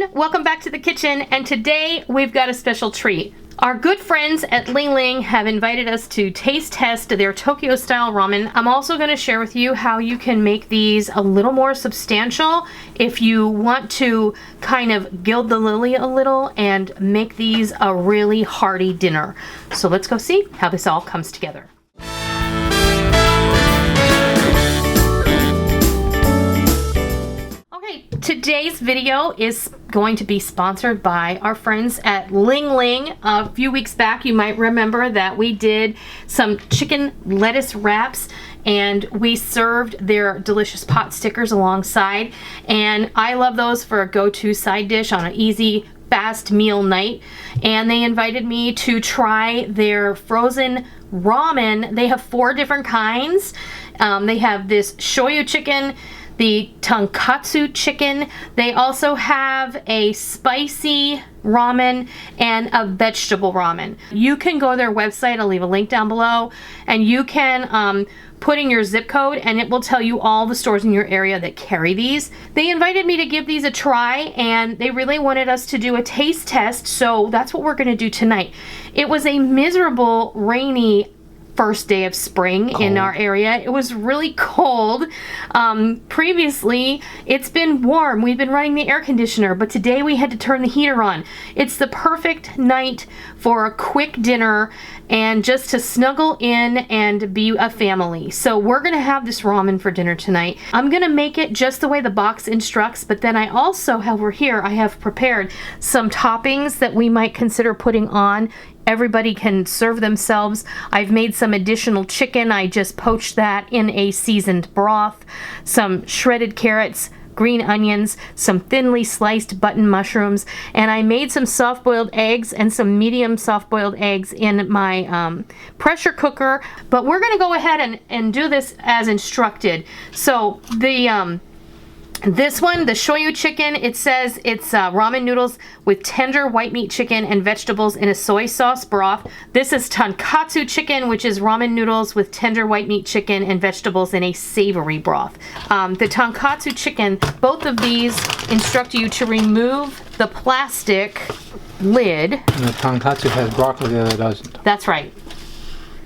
everyone, welcome back to the kitchen, and today we've got a special treat. Our good friends at Ling-Ling have invited us to taste test their Tokyo Style Ramen. I'm also going to share with you how you can make these a little more substantial if you want to kind of gild the lily a little and make these a really hearty dinner. So let's go see how this all comes together. Today's video is going to be sponsored by our friends at Ling-Ling. A few weeks back, you might remember that we did some chicken lettuce wraps and we served their delicious pot stickers alongside. And I love those for a go-to side dish on an easy, fast meal night. And they invited me to try their frozen ramen. They have 4 different kinds. They have this shoyu chicken, the tonkatsu chicken. They also have a spicy ramen and a vegetable ramen. You can go to their website, I'll leave a link down below, and you can put in your zip code and it will tell you all the stores in your area that carry these. They invited me to give these a try and they really wanted us to do a taste test, so that's what we're gonna do tonight. It was a miserable, rainy first day of spring in our area. It was really cold. Previously, it's been warm. We've been running the air conditioner, but today we had to turn the heater on. It's the perfect night for a quick dinner and just to snuggle in and be a family. So we're gonna have this ramen for dinner tonight. I'm gonna make it just the way the box instructs, but then I also, over here, I have prepared some toppings that we might consider putting on. Everybody can serve themselves. I've made some additional chicken. I just poached that in a seasoned broth. Some shredded carrots, green onions, some thinly sliced button mushrooms, and I made some soft-boiled eggs and some medium soft-boiled eggs in my pressure cooker. But we're gonna go ahead and do this as instructed. So this one, the shoyu chicken, it says it's ramen noodles with tender white meat chicken and vegetables in a soy sauce broth. This is tonkatsu chicken, which is ramen noodles with tender white meat chicken and vegetables in a savory broth. The tonkatsu chicken, both of these instruct you to remove the plastic lid. And the tonkatsu has broccoli, the other doesn't. That's right.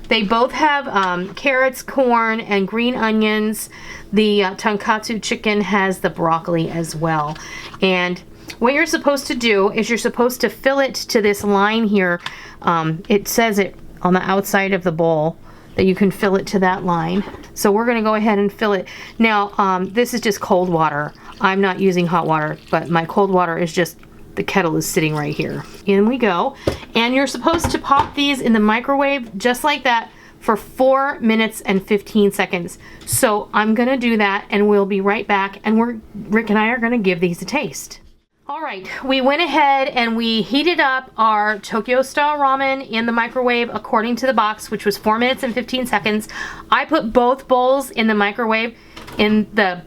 They both have carrots, corn, and green onions. The tonkatsu chicken has the broccoli as well. And what you're supposed to do is you're supposed to fill it to this line here. It says it on the outside of the bowl that you can fill it to that line. So we're going to go ahead and fill it. Now, this is just cold water. I'm not using hot water, but my cold water is just, the kettle is sitting right here. In we go. And you're supposed to pop these in the microwave just like that for 4 minutes and 15 seconds. So I'm gonna do that and we'll be right back, and Rick and I are gonna give these a taste. All right, we went ahead and we heated up our Tokyo Style Ramen in the microwave according to the box, which was 4 minutes and 15 seconds. I put both bowls in the microwave in the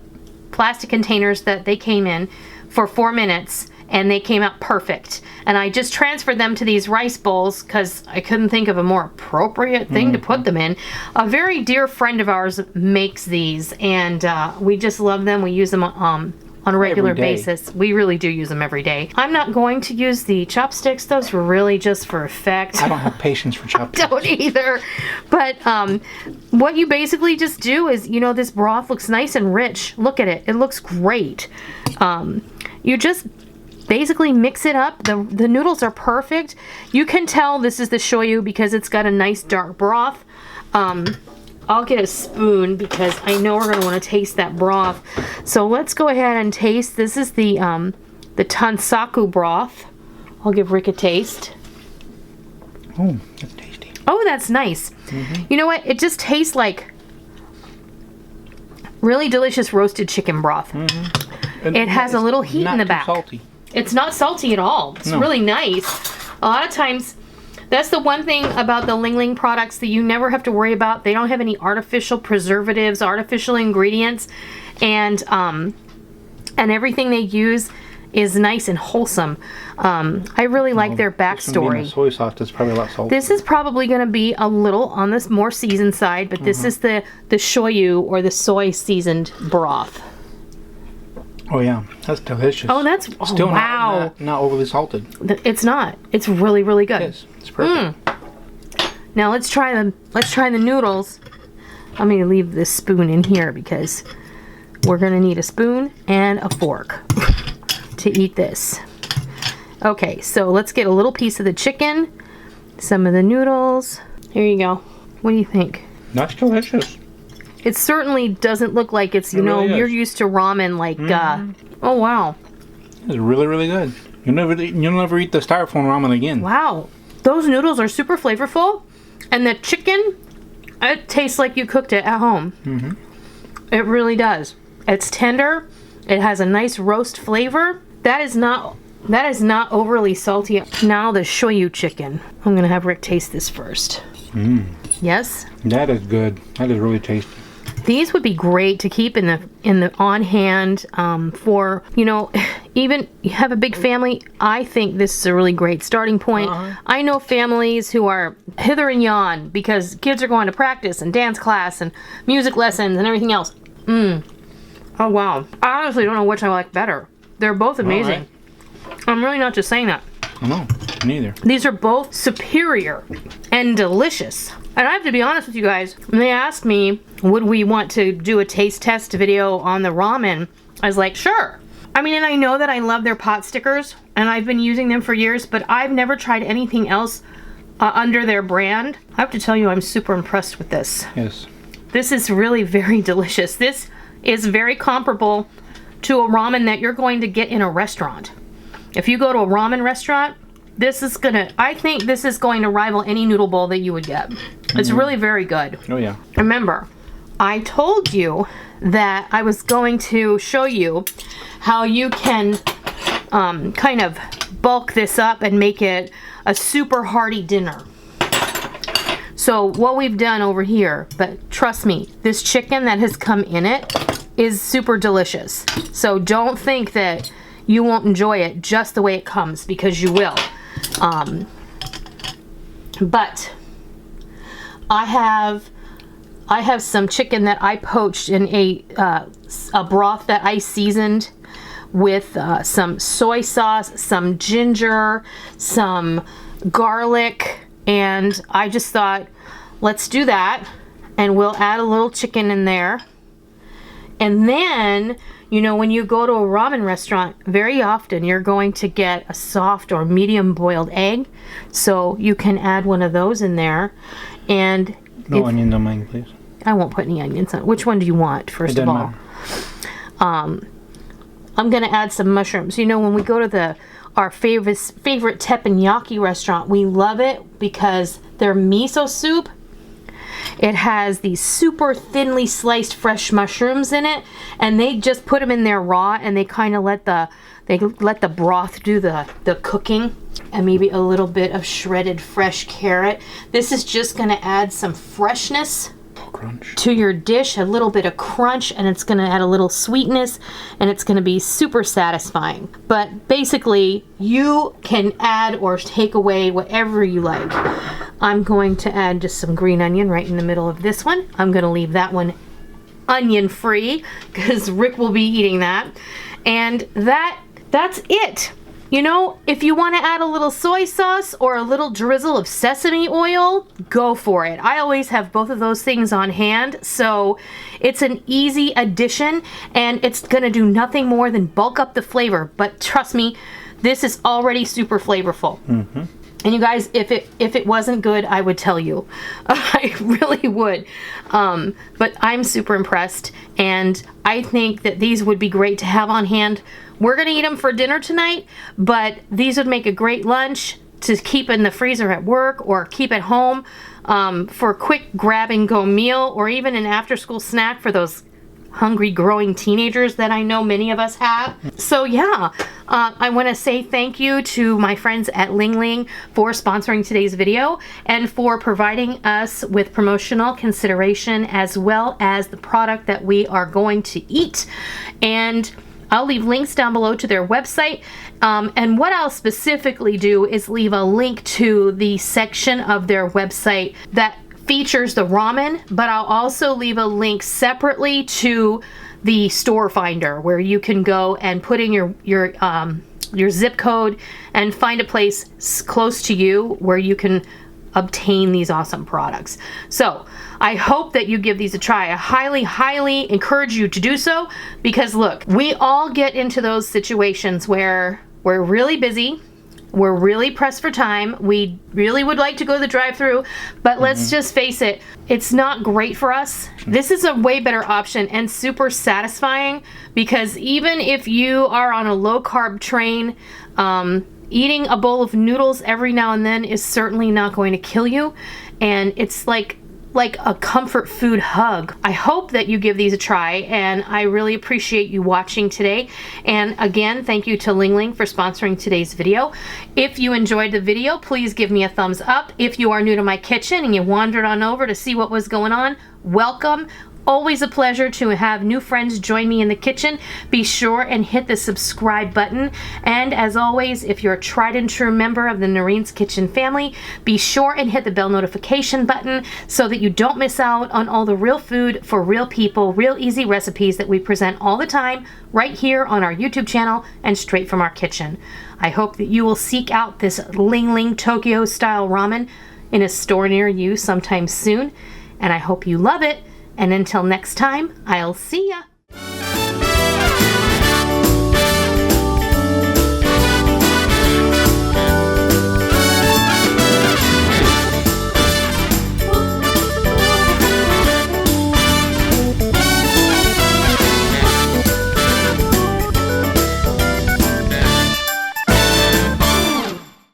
plastic containers that they came in for 4 minutes. And they came out perfect. And I just transferred them to these rice bowls because I couldn't think of a more appropriate thing to put them in. A very dear friend of ours makes these, and we just love them. We use them on a regular basis. We really do use them every day. I'm not going to use the chopsticks. Those were really just for effect. I don't have patience for chopsticks. I don't either. But what you basically just do is, you know, this broth looks nice and rich. Look at it. It looks great. You just basically mix it up. The noodles are perfect. You can tell this is the shoyu because it's got a nice dark broth. I'll get a spoon because I know we're going to want to taste that broth. So let's go ahead and taste. This is the tansaku broth. I'll give Rick a taste. Oh, that's tasty. Oh, that's nice. You know what? It just tastes like really delicious roasted chicken broth. It has a little heat in the back. Salty. It's not salty at all. It's really nice. A lot of times, that's the one thing about the Ling-Ling products that you never have to worry about. They don't have any artificial preservatives, artificial ingredients, and everything they use is nice and wholesome. I really like their backstory. This soy sauce is probably a lot salty. This is probably going to be a little on this more seasoned side, but this is the shoyu or the soy seasoned broth. Oh yeah, that's delicious. Oh, that's Still wow. not overly salted. It's not. It's really, really good. It is. It's perfect. Now let's try the noodles. I'm gonna leave this spoon in here because we're gonna need a spoon and a fork to eat this. Okay, so let's get a little piece of the chicken, some of the noodles. Here you go. What do you think? That's delicious. It certainly doesn't look like it's, you know, really you're is. used to ramen like, oh wow. It's really, really good. You'll never eat the styrofoam ramen again. Wow. Those noodles are super flavorful. And the chicken, it tastes like you cooked it at home. It really does. It's tender. It has a nice roast flavor. That is not overly salty. Now the shoyu chicken. I'm gonna have Rick taste this first. Yes? That is good. That is really tasty. These would be great to keep in the on hand for, you know, even you have a big family. I think this is a really great starting point. I know families who are hither and yon because kids are going to practice and dance class and music lessons and everything else. Oh wow. I honestly don't know which I like better. They're both amazing. I'm really not just saying that. No, neither. These are both superior and delicious. And I have to be honest with you guys, when they asked me, would we want to do a taste test video on the ramen, I was like, sure. I mean, and I know that I love their pot stickers, and I've been using them for years, but I've never tried anything else under their brand. I have to tell you, I'm super impressed with this. Yes. This is really very delicious. This is very comparable to a ramen that you're going to get in a restaurant. If you go to a ramen restaurant, I think this is going to rival any noodle bowl that you would get. It's really very good. Oh yeah. Remember, I told you that I was going to show you how you can kind of bulk this up and make it a super hearty dinner. So what we've done over here, but trust me, this chicken that has come in it is super delicious. So don't think that you won't enjoy it just the way it comes, because you will. But I have some chicken that I poached in a broth that I seasoned with some soy sauce, some ginger, some garlic, and I just thought, let's do that, and we'll add a little chicken in there. And then, you know, when you go to a ramen restaurant, very often you're going to get a soft or medium boiled egg. So you can add one of those in there. And no onions on mine, please. I won't put any onions on. Which one do you want, first of all? I'm going to add some mushrooms. You know, when we go to our favorite teppanyaki restaurant, we love it because their miso soup, it has these super thinly sliced fresh mushrooms in it, and they just put them in there raw, and they kind of let the broth do the cooking, and maybe a little bit of shredded fresh carrot. This is just going to add some freshness to your dish, a little bit of crunch, and it's going to add a little sweetness, and it's going to be super satisfying. But basically, you can add or take away whatever you like. I'm going to add just some green onion right in the middle of this one. I'm going to leave that one onion free because Rick will be eating that. And that's it. You know, if you want to add a little soy sauce or a little drizzle of sesame oil, go for it. I always have both of those things on hand, so it's an easy addition, and it's going to do nothing more than bulk up the flavor. But trust me, this is already super flavorful. And you guys, if it wasn't good, I would tell you. I really would. But I'm super impressed, and I think that these would be great to have on hand. We're going to eat them for dinner tonight, but these would make a great lunch to keep in the freezer at work or keep at home for a quick grab-and-go meal, or even an after-school snack for those hungry growing teenagers that I know many of us have. So yeah, I want to say thank you to my friends at Ling-Ling for sponsoring today's video and for providing us with promotional consideration as well as the product that we are going to eat. And I'll leave links down below to their website. And what I'll specifically do is leave a link to the section of their website that features the ramen, but I'll also leave a link separately to the store finder where you can go and put in your zip code and find a place close to you where you can obtain these awesome products. So I hope that you give these a try. I highly encourage you to do so, because look, we all get into those situations where we're really busy, we're really pressed for time, we really would like to go to the drive-thru, but let's just face it, it's not great for us. This is a way better option and super satisfying, because even if you are on a low-carb train, eating a bowl of noodles every now and then is certainly not going to kill you, and it's like a comfort food hug. I hope that you give these a try, and I really appreciate you watching today. And again, thank you to Ling-Ling for sponsoring today's video. If you enjoyed the video, please give me a thumbs up. If you are new to my kitchen and you wandered on over to see what was going on, welcome. Always a pleasure to have new friends join me in the kitchen. Be sure and hit the subscribe button. And as always, if you're a tried and true member of the Noreen's Kitchen family, be sure and hit the bell notification button so that you don't miss out on all the real food for real people, real easy recipes that we present all the time right here on our YouTube channel and straight from our kitchen. I hope that you will seek out this Ling-Ling Tokyo Style Ramen in a store near you sometime soon. And I hope you love it. And until next time, I'll see ya.